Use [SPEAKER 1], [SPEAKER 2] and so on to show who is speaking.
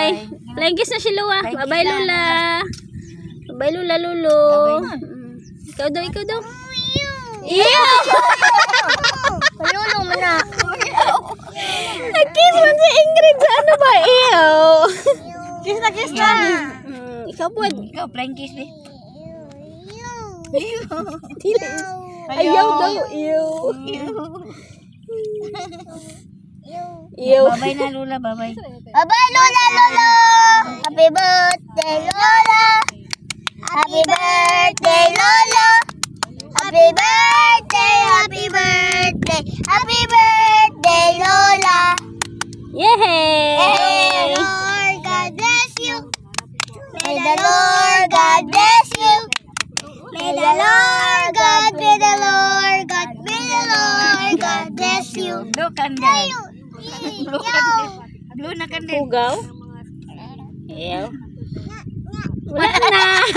[SPEAKER 1] Bye. Flying kiss na si Lua. Bye-bye, Lula. Bye-bye, Lula, Lulu. Ikaw daw, ikaw daw. Iyo!
[SPEAKER 2] Lulu mo na.
[SPEAKER 1] Nag-kiss man si Ingrid sa ano ba? Iyo!
[SPEAKER 2] Kiss na.
[SPEAKER 1] Ikaw po.
[SPEAKER 2] Ikaw, flying kiss eh.
[SPEAKER 1] Ayaw daw. Iyo. Iyo.
[SPEAKER 2] Bye-bye na, Lola. Bye-bye.
[SPEAKER 3] Bye-bye, Lola, Lolo! Happy birthday, Lola! Happy birthday, Lola! Happy birthday, happy birthday, happy birthday, Lola!
[SPEAKER 1] Yay!
[SPEAKER 3] May the Lord God bless you! May the Lord God bless you! May the Lord God, may the Lord God, may the Lord God bless you!
[SPEAKER 2] Blue candle. Blue candle. Blue na candle.
[SPEAKER 1] Pugaw. Iyo. Wala na.